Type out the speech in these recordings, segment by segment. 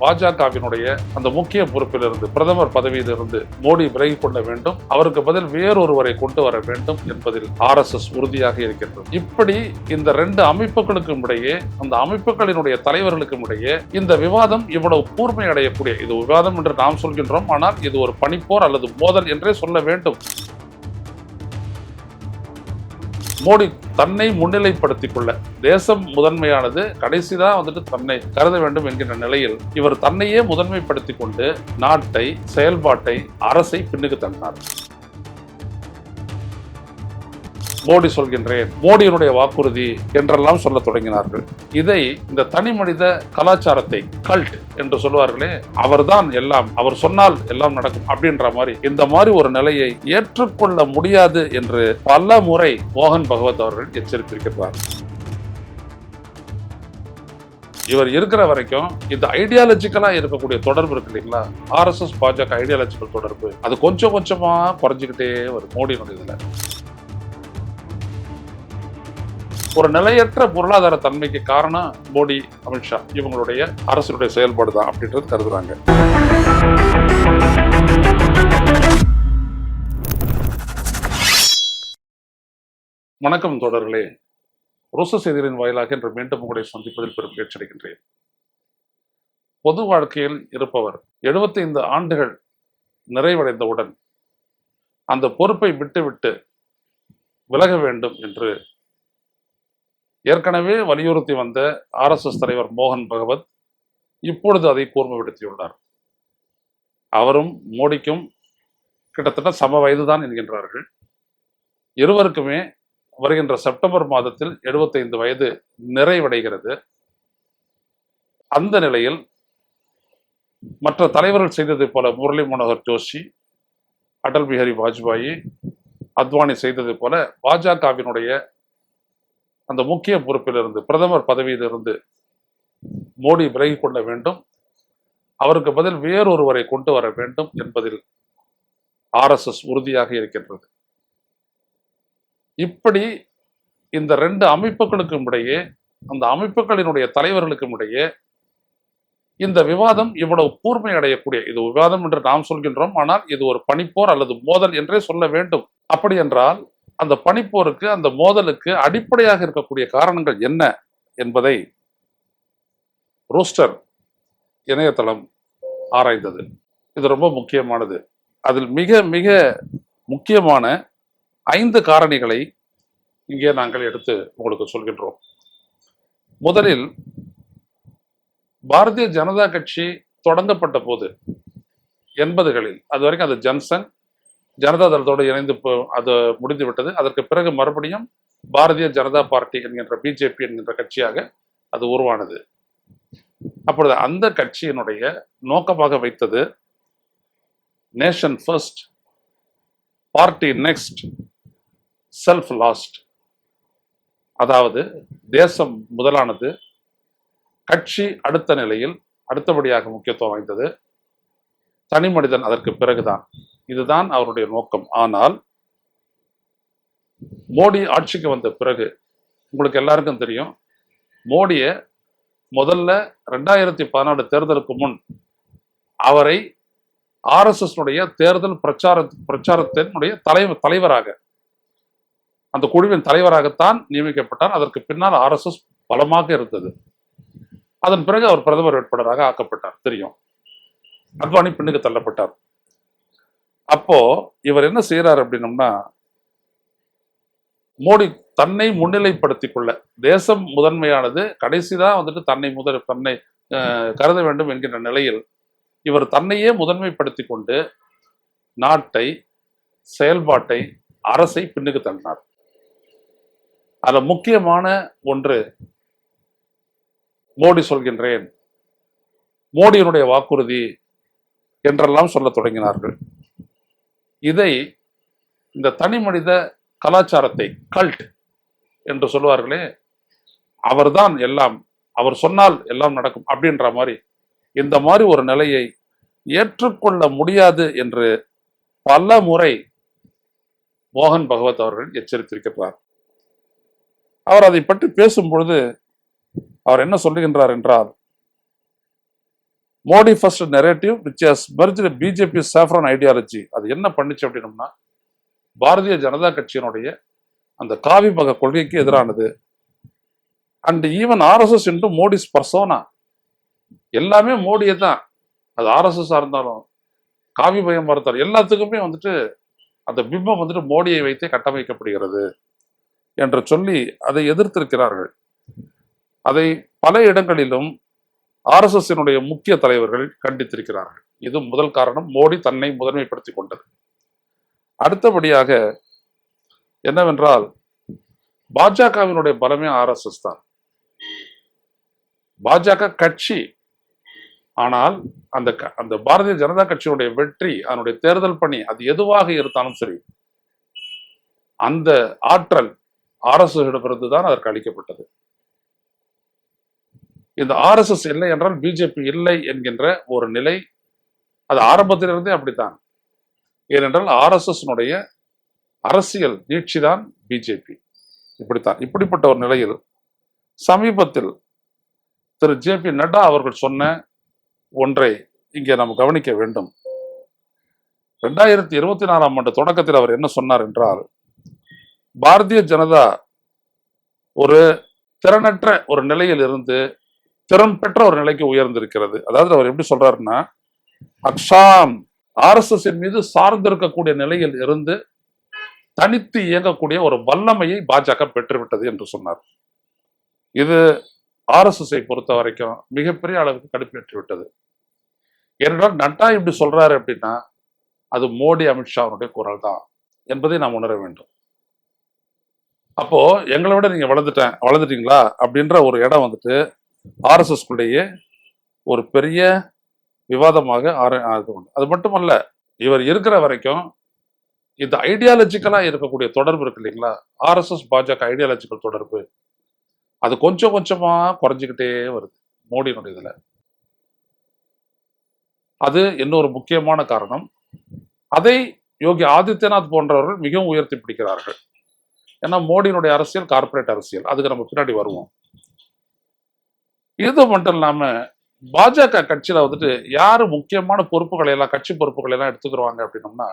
பாஜகவினுடைய அந்த முக்கிய பொறுப்பிலிருந்து பிரதமர் பதவியிலிருந்து மோடி விலகிக் கொள்ள வேண்டும், அவருக்கு பதில் வேறொருவரை கொண்டு வர வேண்டும் என்பதில் RSS உறுதியாக இருக்கின்றது. இப்படி இந்த ரெண்டு அமைப்புகளுக்கும் இடையே, அந்த அமைப்புகளினுடைய தலைவர்களுக்கும் இடையே இந்த விவாதம் இவ்வளவு கூர்மை அடையக்கூடிய, இது விவாதம் என்று நாம் சொல்கின்றோம், ஆனால் இது ஒரு பனிப்போர் அல்லது மோதல் என்றே சொல்ல வேண்டும். மோடி தன்னை முன்னிலைப்படுத்திக் கொள்ள, தேசம் முதன்மையானது, கடைசிதான் தன்னை கருத வேண்டும் என்கின்ற நிலையில் இவர் தன்னையே முதன்மைப்படுத்திக் கொண்டு நாட்டை, செயல்பாட்டை, அரசை பின்னுக்கு தள்ளினார். மோடி சொல்கின்றேன், மோடியினுடைய வாக்குறுதி என்றெல்லாம் சொல்ல தொடங்கினார்கள். இதை இந்த தனி மனித கலாச்சாரத்தை, கல்ட் என்று சொல்வார்களே, அவர்தான் எல்லாம், அவர் சொன்னால் எல்லாம் நடக்கும் அப்படின்ற மாதிரி, இந்த மாதிரி ஒரு நிலையை ஏற்றுக்கொள்ள முடியாது என்று பல முறை மோகன் பகவத் அவர்கள் எச்சரித்திருக்கிறார். இவர் இருக்கிற வரைக்கும் இந்த ஐடியாலஜிக்கலா இருக்கக்கூடிய தொடர்பு இருக்கு இல்லைங்களா, RSS பாஜக ஐடியாலஜிக்கல் தொடர்பு, அது கொஞ்சம் கொஞ்சமா குறைஞ்சுக்கிட்டே வரும். மோடியினுடைய இதுல ஒரு நிலையற்ற பொருளாதார தன்மைக்கு காரணம் மோடி, அமித்ஷா இவங்களுடைய அரசுடைய செயல்பாடு தான் அப்படின்றது கருதுறாங்க. வணக்கம் தோழர்களே, ரோச செய்திகளின் வாயிலாக இன்று மீண்டும் உங்களை சந்திப்பதில் பெரும் மகிழ்ச்சி அடைகின்றேன். பொது வாழ்க்கையில் இருப்பவர் 75 ஆண்டுகள் நிறைவடைந்தவுடன் அந்த பொறுப்பை விட்டுவிட்டு விலக வேண்டும் என்று ஏற்கனவே வலியுறுத்தி வந்த RSS தலைவர் மோகன் பகவத் இப்பொழுது அதை கூர்மைப்படுத்தியுள்ளார். அவரும் மோடிக்கும் கிட்டத்தட்ட சம வயதுதான் என்கின்றார்கள். இருவருக்குமே வருகின்ற செப்டம்பர் மாதத்தில் 75 வயது நிறைவடைகிறது. அந்த நிலையில் மற்ற தலைவர்கள் செய்ததை போல முரளி மனோகர் ஜோஷி, அடல் பிஹாரி வாஜ்பாயி, அத்வானி செய்ததை போல பாஜகவினுடைய அந்த முக்கிய பொறுப்பிலிருந்து பிரதமர் பதவியிலிருந்து மோடி விலகிக் கொள்ள வேண்டும், அவருக்கு பதில் வேறொருவரை கொண்டு வர வேண்டும் என்பதில் RSS உறுதியாக இருக்கின்றது. இப்படி இந்த ரெண்டு அமைப்புகளுக்கும் இடையே, அந்த அமைப்புகளினுடைய தலைவர்களுக்கும் இடையே இந்த விவாதம் இவ்வளவு கூர்மை அடையக்கூடிய, இது விவாதம் என்று நாம் சொல்கின்றோம், ஆனால் இது ஒரு பனிப்போர் அல்லது மோதல் என்றே சொல்ல வேண்டும். அப்படி என்றால் அந்த பனிப்போருக்கு, அந்த மோதலுக்கு அடிப்படையாக இருக்கக்கூடிய காரணங்கள் என்ன என்பதை ரோஸ்டர் இணையதளம் ஆராய்ந்தது. இது ரொம்ப முக்கியமானது. அதில் மிக மிக முக்கியமான 5 காரணிகளை இங்கே நாங்கள் எடுத்து உங்களுக்கு சொல்கின்றோம். முதலில், பாரதிய ஜனதா கட்சி தொடங்கப்பட்ட போது 80களில், அது வரைக்கும் அது ஜன்சங் ஜனதா தளத்தோடு இணைந்து அது முடிந்து விட்டது. அதற்கு பிறகு மறுபடியும் பாரதிய ஜனதா பார்ட்டி என்கின்ற BJP என்கின்ற கட்சியாக அது உருவானது. அப்பொழுது அந்த கட்சியினுடைய நோக்கமாக வைத்தது nation first, party next, self last. அதாவது தேசம் முதலானது, கட்சி அடுத்த நிலையில், அடுத்தபடியாக முக்கியத்துவம் வாய்ந்தது, தனி மனிதன் அதற்கு பிறகுதான். இதுதான் அவருடைய நோக்கம். ஆனால் மோடி ஆட்சிக்கு வந்த பிறகு உங்களுக்கு எல்லாருக்கும் தெரியும், மோடியை முதல்ல 2014 தேர்தலுக்கு முன் அவரை RSS தேர்தல் பிரச்சாரத்தினுடைய தலைவராக, அந்த குழுவின் தலைவராகத்தான் நியமிக்கப்பட்டார். அதற்கு பின்னால் RSS பலமாக இருந்தது. அதன் பிறகு அவர் பிரதமர் வேட்பாளராக ஆக்கப்பட்டார். தெரியும், அத்வானி பின்னுக்கு தள்ளப்பட்டார். அப்போ இவர் என்ன செய்யறாரு அப்படின்னம்னா, மோடி தன்னை முன்னிலைப்படுத்திக் கொள்ள, தேசம் முதன்மையானது, கடைசிதான் தன்னை கருத வேண்டும் என்கின்ற நிலையில் இவர் தன்னையே முதன்மைப்படுத்திக் கொண்டு நாட்டை, செயல்பாட்டை, அரசை பின்னுக்கு தள்ளினார். அதுல முக்கியமான ஒன்று, மோடி சொல்கின்றேன், மோடியினுடைய வாக்குறுதி என்றெல்லாம் சொல்ல தொடங்கினார்கள். இதை இந்த தனி மனித கலாச்சாரத்தை, கல்ட் என்று சொல்வார்களே, அவர்தான் எல்லாம், அவர் சொன்னால் எல்லாம் நடக்கும் அப்படின்ற மாதிரி, இந்த மாதிரி ஒரு நிலையை ஏற்றுக்கொள்ள முடியாது என்று பல முறை மோகன் பகவத் அவர்கள் எச்சரித்திருக்கிறார். அவர் அதை பற்றி பேசும் பொழுது அவர் என்ன சொல்லுகின்றார் என்றால், Modi first narrative which has merged BJP saffron ideology. அது என்ன பண்ணுச்சு அப்படின்னம்னா, பாரதிய ஜனதா கட்சியினுடைய அந்த காவி மக கொள்கைக்கு எதிரானது. And even RSS into Modi's persona, எல்லாமே மோடியை தான். அது ஆர்எஸ்எஸ் இருந்தாலும் காவி பயம் இருந்தாலும் எல்லாத்துக்குமே வந்துட்டு அந்த பிம்பம் வந்துட்டு மோடியை வைத்தே கட்டமைக்கப்படுகிறது என்று சொல்லி அதை எதிர்த்திருக்கிறார்கள். அதை பல இடங்களிலும் ஆர்எஸ்எஸ் முக்கிய தலைவர்கள் கண்டித்திருக்கிறார்கள். இது முதல் காரணம், மோடி தன்னை முதன்மைப்படுத்திக் கொண்டது. அடுத்தபடியாக என்னவென்றால், பாஜகவினுடைய பலமே ஆர்எஸ்எஸ் தான். பாஜக கட்சி, ஆனால் அந்த அந்த பாரதிய ஜனதா கட்சியுடைய வெற்றி, அதனுடைய தேர்தல் பணி, அது எதுவாக இருந்தாலும் சரி, அந்த ஆற்றல் ஆர்எஸ்எஸ் இடமிருந்து தான் அதற்கு அளிக்கப்பட்டது. இந்த ஆர்எஸ்எஸ் இல்லை என்றால் பிஜேபி இல்லை என்கின்ற ஒரு நிலை அது ஆரம்பத்திலிருந்தே அப்படித்தான். ஏனென்றால் ஆர்எஸ்எஸ் அரசியல் நீட்சிதான் பிஜேபி. இப்படித்தான். இப்படிப்பட்ட ஒரு நிலையில் சமீபத்தில் திரு ஜே.பி. நட்டா அவர்கள் சொன்ன ஒன்றை இங்கே நாம் கவனிக்க வேண்டும். 2024ஆம் ஆண்டு தொடக்கத்தில் அவர் என்ன சொன்னார் என்றால், பாரதிய ஜனதா ஒரு திறனற்ற ஒரு நிலையில் இருந்து திறன் பெற்ற ஒரு நிலைக்கு உயர்ந்திருக்கிறது. அதாவது அவர் எப்படி சொல்றாருன்னா, அக்ஷாம் ஆர்எஸ்எஸ் மீது சார்ந்திருக்கக்கூடிய நிலையில் இருந்து தனித்து இயங்கக்கூடிய ஒரு வல்லமையை பாஜக பெற்றுவிட்டது என்று சொன்னார். இது ஆர்எஸ்எஸ்ஐ பொறுத்த வரைக்கும் மிகப்பெரிய அளவுக்கு கடுப்பேற்றி விட்டது. ஏனென்றால் நட்டா இப்படி சொல்றாரு அப்படின்னா அது மோடி அமித்ஷாவுடைய குரல் தான் என்பதை நாம் உணர வேண்டும். அப்போ எங்களை விட நீங்க வளர்ந்துட்டீங்களா அப்படின்ற ஒரு இடம் வந்துட்டு ஆர்எஸ்எஸ் குள்ளேயே ஒரு பெரிய விவாதமாக அது மட்டுமல்ல, இவர் இருக்கிற வரைக்கும் இந்த ஐடியாலஜிக்கலா இருக்கக்கூடிய தொடர்பு இருக்கு இல்லைங்களா, ஆர்எஸ்எஸ் பாஜக ஐடியாலஜிக்கல் தொடர்பு, அது கொஞ்சம் கொஞ்சமா குறைஞ்சிக்கிட்டே வருது மோடியினுடைய இதுல. அது இன்னொரு முக்கியமான காரணம். அதை யோகி ஆதித்யநாத் போன்றவர்கள் மிகவும் உயர்த்தி பிடிக்கிறார்கள். ஏன்னா மோடியினுடைய அரசியல் கார்பரேட் அரசியல், அதுக்கு நம்ம பின்னாடி வருவோம். இது மட்டும் இல்லாம பாஜக கட்சியில வந்துட்டு யாரு முக்கியமான பொறுப்புகளை எல்லாம், கட்சி பொறுப்புகளை எல்லாம் எடுத்துக்கிறாங்க அப்படின்னோம்னா,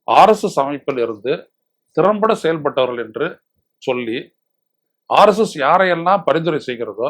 ஆர்எஸ்எஸ் அமைப்பில் இருந்து திறம்பட செயல்பட்டவர்கள் என்று சொல்லி ஆர்எஸ்எஸ் யாரையெல்லாம் பரிந்துரை செய்கிறதோ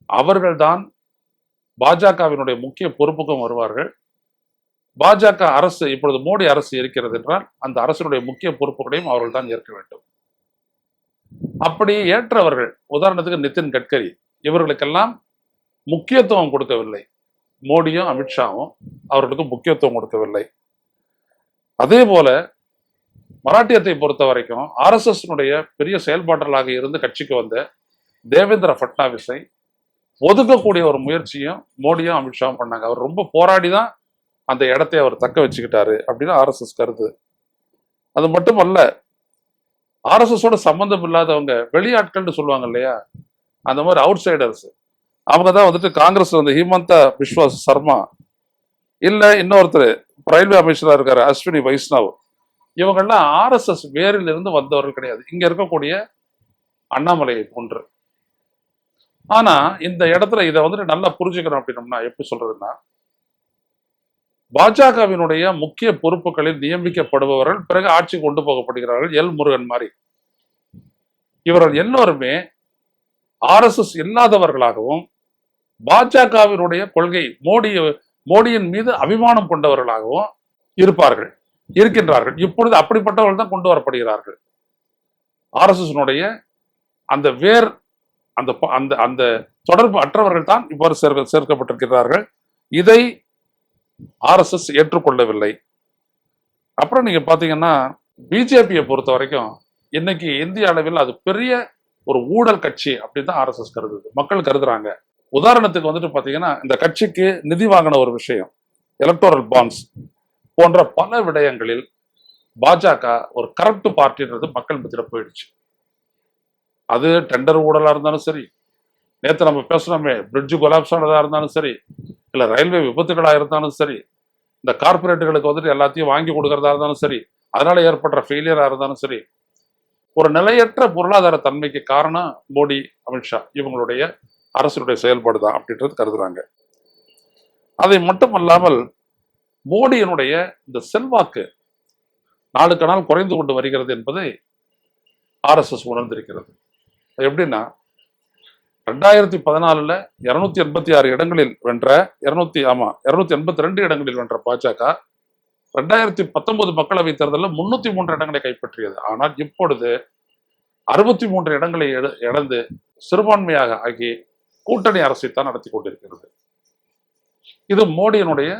அவர்கள்தான் பாஜகவினுடைய முக்கிய பொறுப்புக்கும் வருவார்கள். பாஜக அரசு, இப்பொழுது மோடி அரசு இருக்கிறது என்றால் அந்த அரசினுடைய முக்கிய பொறுப்புகளையும் அவர்கள் தான் ஏற்க வேண்டும். அப்படி ஏற்றவர்கள், உதாரணத்துக்கு நிதின் கட்கரி, இவர்களுக்கெல்லாம் முக்கியத்துவம் கொடுக்கவில்லை. மோடியும் அமித்ஷாவும் அவர்களுக்கு முக்கியத்துவம் கொடுக்கவில்லை. அதே போல மராட்டியத்தை பொறுத்த வரைக்கும் ஆர்எஸ்எஸ் பெரிய செயல்பாட்டலாக இருந்து கட்சிக்கு வந்த தேவேந்திர பட்னாவிஸை ஒதுக்கக்கூடிய ஒரு முயற்சியும் மோடியும் அமித்ஷாவும் பண்ணாங்க. அவர் ரொம்ப போராடிதான் அந்த இடத்தை அவர் தக்க வச்சுக்கிட்டாரு அப்படின்னு ஆர்எஸ்எஸ் கருது. அது மட்டுமல்ல, ஆர்எஸ்எஸோட சம்பந்தம் இல்லாதவங்க, வெளியாட்கள்னு சொல்லுவாங்க இல்லையா, அந்த மாதிரி அவுட் சைடர்ஸ், அவங்க தான் வந்துட்டு காங்கிரஸ் வந்து ஹிமந்தா பிஸ்வா சர்மா, இல்ல இன்னொருத்தர் ரயில்வே அமைச்சராக இருக்காரு அஸ்வினி வைஷ்ணவ், இவங்கெல்லாம் ஆர்எஸ்எஸ் வேரில் இருந்து வந்தவர்கள் கிடையாது. இங்க இருக்கக்கூடிய அண்ணாமலையை போன்று. ஆனா இந்த இடத்துல இதை வந்துட்டு நல்லா புரிஞ்சுக்கணும் அப்படின்னம்னா எப்படி சொல்றதுன்னா, பாஜகவினுடைய முக்கிய பொறுப்புகளில் நியமிக்கப்படுபவர்கள் பிறகு ஆட்சி கொண்டு போகப்படுகிறார்கள். எல் முருகன் மாதிரி இவர்கள் எல்லோருமே ஆர்எஸ்எஸ் இல்லாதவர்களாகவும் பாஜகவினுடைய கொள்கை மோடியின் மீது அபிமானம் கொண்டவர்களாகவும் இருக்கின்றார்கள். இப்பொழுது அப்படிப்பட்டவர்கள் தான் கொண்டு வரப்படுகிறார்கள். ஆர்எஸ்எஸ் அந்த வேர், அந்த அந்த அந்த தொடர்பு அற்றவர்கள் தான் இவ்வாறு சேர்க்கப்பட்டிருக்கிறார்கள். இதை ஆர்எஸ்எஸ் ஏற்றுக்கொள்ளவில்லை. அப்புறம் நீங்க பாத்தீங்கன்னா பிஜேபியை பொறுத்த வரைக்கும் இன்னைக்கு இந்திய அளவில் அது பெரிய ஒரு ஊழல் கட்சி அப்படின்னு தான் ஆர்எஸ்எஸ் கருதுது, மக்கள் கருதுறாங்க. உதாரணத்துக்கு வந்துட்டு பாத்தீங்கன்னா, இந்த கட்சிக்கு நிதி வாங்கின ஒரு விஷயம், எலக்டோரல் பாண்ட்ஸ் போன்ற பல விடயங்களில் பாஜக ஒரு கரப்ட் பார்ட்டின்றது மக்கள் மத்தியில போயிடுச்சு. அது டெண்டர் ஊழலா இருந்தாலும் சரி, நேற்று நம்ம பேசுறோமே பிரிட்ஜ் கொலாப்ஸ் ஆனதா இருந்தாலும் சரி, இல்ல ரயில்வே விபத்துகளா இருந்தாலும் சரி, இந்த கார்பரேட்டுகளுக்கு வந்துட்டு எல்லாத்தையும் வாங்கி கொடுக்கறதா இருந்தாலும் சரி, அதனால ஏற்படுற ஃபெயிலியரா இருந்தாலும் சரி, ஒரு நிலையற்ற பொருளாதார தன்மைக்கு காரணம் மோடி, அமித்ஷா இவங்களுடைய அரசுடைய செயல்பாடு தான் அப்படின்றது கருதுறாங்க. அதை மட்டுமல்லாமல் மோடியினுடைய இந்த செல்வாக்கு நாளுக்கு நாள் குறைந்து கொண்டு வருகிறது என்பதை ஆர்எஸ்எஸ் உணர்ந்திருக்கிறது. எப்படின்னா 2014 286 இடங்களில் வென்ற 282 இடங்களில் வென்ற பாஜக 2019 மக்களவை தேர்தலில் 303 இடங்களை கைப்பற்றியது. ஆனால் இப்பொழுது 63 இடங்களை இழந்து சிறுபான்மையாக ஆகி கூட்டணி அரசைத்தான் நடத்தி கொண்டிருக்கிறது. இது மோடியினுடைய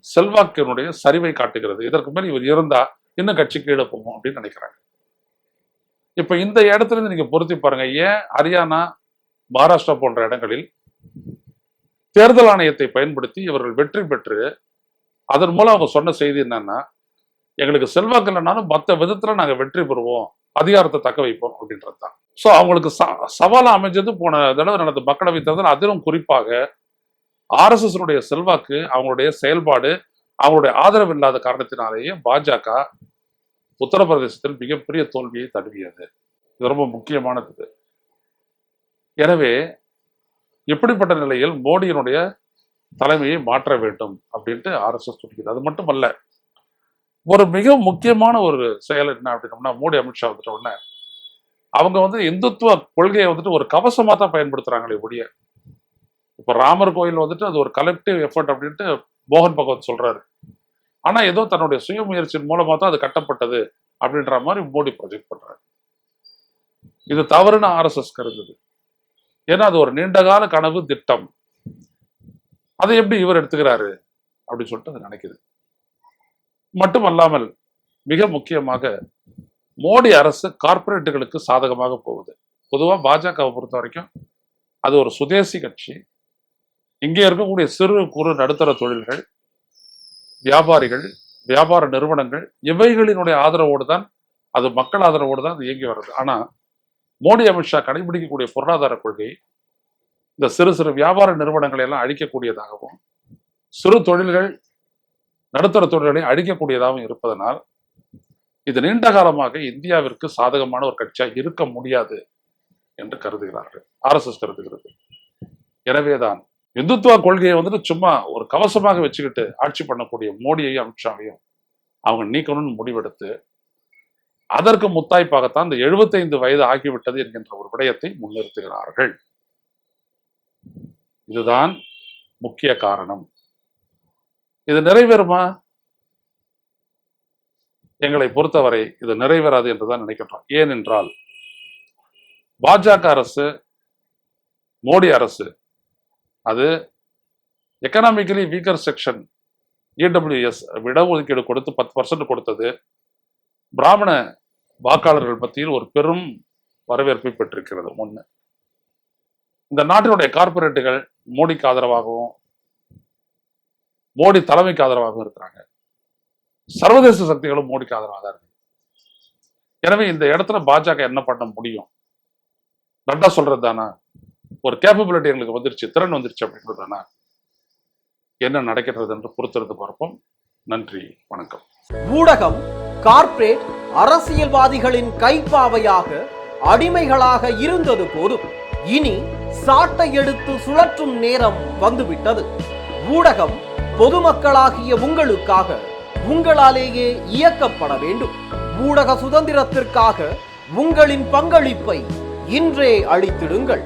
செல்வாக்கினுடைய சரிவை காட்டுகிறது. இதற்கு மேல் இவர் இருந்தா இன்னும் கட்சி கீழே போகும் அப்படின்னு நினைக்கிறாங்க. இப்ப இந்த இடத்துல இருந்து நீங்க பொருத்தி பாருங்க, ஏன் ஹரியானா, மகாராஷ்டிரா போன்ற இடங்களில் தேர்தல் ஆணையத்தை பயன்படுத்தி இவர்கள் வெற்றி பெற்று அதன் மூலம் அவங்க சொன்ன செய்தி என்னன்னா, எங்களுக்கு செல்வாக்கு இல்லைனாலும் மற்ற விதத்துல நாங்க வெற்றி பெறுவோம், அதிகாரத்தை தக்க வைப்போம் அப்படின்றது தான். ஸோ அவங்களுக்கு சவாலா அமைஞ்சது போன தடவை நடந்த மக்களவை தேர்தல். அதிலும் குறிப்பாக ஆர்எஸ்எஸ் செல்வாக்கு, அவங்களுடைய செயல்பாடு, அவங்களுடைய ஆதரவு இல்லாத காரணத்தினாலேயே பாஜக உத்தரப்பிரதேசத்தில் மிகப்பெரிய தோல்வியை தழுவியது. இது ரொம்ப முக்கியமானது. எனவே இப்படிப்பட்ட நிலையில் மோடியினுடைய தலைமையை மாற்ற வேண்டும் அப்படின்ட்டு ஆர்எஸ்எஸ் துடிக்குது. அது மட்டுமல்ல, ஒரு மிக முக்கியமான ஒரு செயல் என்ன அப்படின்னோம்னா, மோடி அமித்ஷா வந்துட்ட உடனே அவங்க இந்துத்துவ கொள்கையை ஒரு கவசமா தான் பயன்படுத்துறாங்களே ஒழிய, இப்ப ராமர் கோயில் அது ஒரு கலெக்டிவ் எஃபர்ட் அப்படின்ட்டு மோகன் பகவத் சொல்றாரு. ஆனா ஏதோ தன்னுடைய சுய முயற்சியின் மூலமா தான் அது கட்டப்பட்டது அப்படின்ற மாதிரி மோடி ப்ரொஜெக்ட் பண்றாரு. இது தவறுன்னு ஆர்எஸ்எஸ் கருதுது. ஏன்னா அது ஒரு நீண்டகால கனவு திட்டம். அதை எப்படி இவர் எடுத்துக்கிறாரு அப்படின்னு சொல்லிட்டு அது நினைக்குது. மட்டுமல்லாமல் மிக முக்கியமாக மோடி அரசு கார்பரேட்டுகளுக்கு சாதகமாக போகுது. பொதுவா பாஜகவை பொறுத்த வரைக்கும் அது ஒரு சுதேசி கட்சி. இங்கே இருக்கக்கூடிய சிறு குறு நடுத்தர தொழில்கள், வியாபாரிகள், வியாபார நிறுவனங்கள், இவைகளினுடைய ஆதரவோடு தான், அது மக்கள் ஆதரவோடு தான் அது இயங்கி வருது. ஆனா மோடி அமித்ஷா கடைபிடிக்கக்கூடிய பொருளாதார கொள்கை இந்த சிறு சிறு வியாபார நிறுவனங்களை எல்லாம் அழிக்கக்கூடியதாகவும், சிறு தொழில்கள், நடுத்தர தொழில்களை அழிக்கக்கூடியதாகவும் இருப்பதனால் இது நீண்ட காலமாக இந்தியாவிற்கு சாதகமான ஒரு கட்சியாக இருக்க முடியாது என்று கருதுகிறார்கள், ஆர்எஸ்எஸ் கருதுகிறது. எனவேதான் இந்துத்துவ கொள்கையை சும்மா ஒரு கவசமாக வச்சுக்கிட்டு ஆட்சி பண்ணக்கூடிய மோடியையும் அமித்ஷாவையும் அவங்க நீக்கணும்னு முடிவெடுத்து அதற்கு முத்தாய்ப்பாகத்தான் இந்த 75 வயது ஆகிவிட்டது என்கின்ற ஒரு விடயத்தை முன்னிறுத்துகிறார்கள். இதுதான் முக்கிய காரணம். இது நிறைவேறுமா? எங்களை பொறுத்தவரை இது நிறைவேறாது என்றுதான் நினைக்கின்றோம். ஏனென்றால் பாஜக அரசு, மோடி அரசு அது எக்கனாமிக்கலி வீக்கர் செக்ஷன் இடபிள்யூஎஸ் இடஒதுக்கீடு கொடுத்து 10% கொடுத்தது பிராமண வாக்காளர்கள் மத்தியில் ஒரு பெரும் வரவேற்பை பெற்றிருக்கிறது. ஒண்ணு, இந்த நாட்டினுடைய கார்பரேட்டுகள் மோடிக்கு ஆதரவாகவும் மோடி தலைமைக்கு ஆதரவாகவும் இருக்கிறாங்க. சர்வதேச சக்திகளும் மோடிக்கு ஆதரவாக தான் இருக்கு. எனவே இந்த இடத்துல பாஜக என்ன பண்ண முடியும்? நட்டா சொல்றது தானா, ஒரு கேப்பபிலிட்டி எங்களுக்கு வந்துருச்சு, திறன் வந்துருச்சு அப்படின்றது தானா? என்ன நடக்கிறது என்று பொறுத்திருந்து பார்ப்போம். நன்றி, வணக்கம். ஊடகம் கார்ப்பரேட் அரசியல்வாதிகளின் கைப்பாவையாக, அடிமைகளாக இருந்தது போதும். இனி சாட்டை எடுத்து சுழற்றும் நேரம் வந்துவிட்டது. ஊடகம் பொதுமக்களாகிய உங்களுக்காக, உங்களாலேயே இயக்கப்பட வேண்டும். ஊடக சுதந்திரத்திற்காக உங்களின் பங்களிப்பை இன்றே அளித்திடுங்கள்.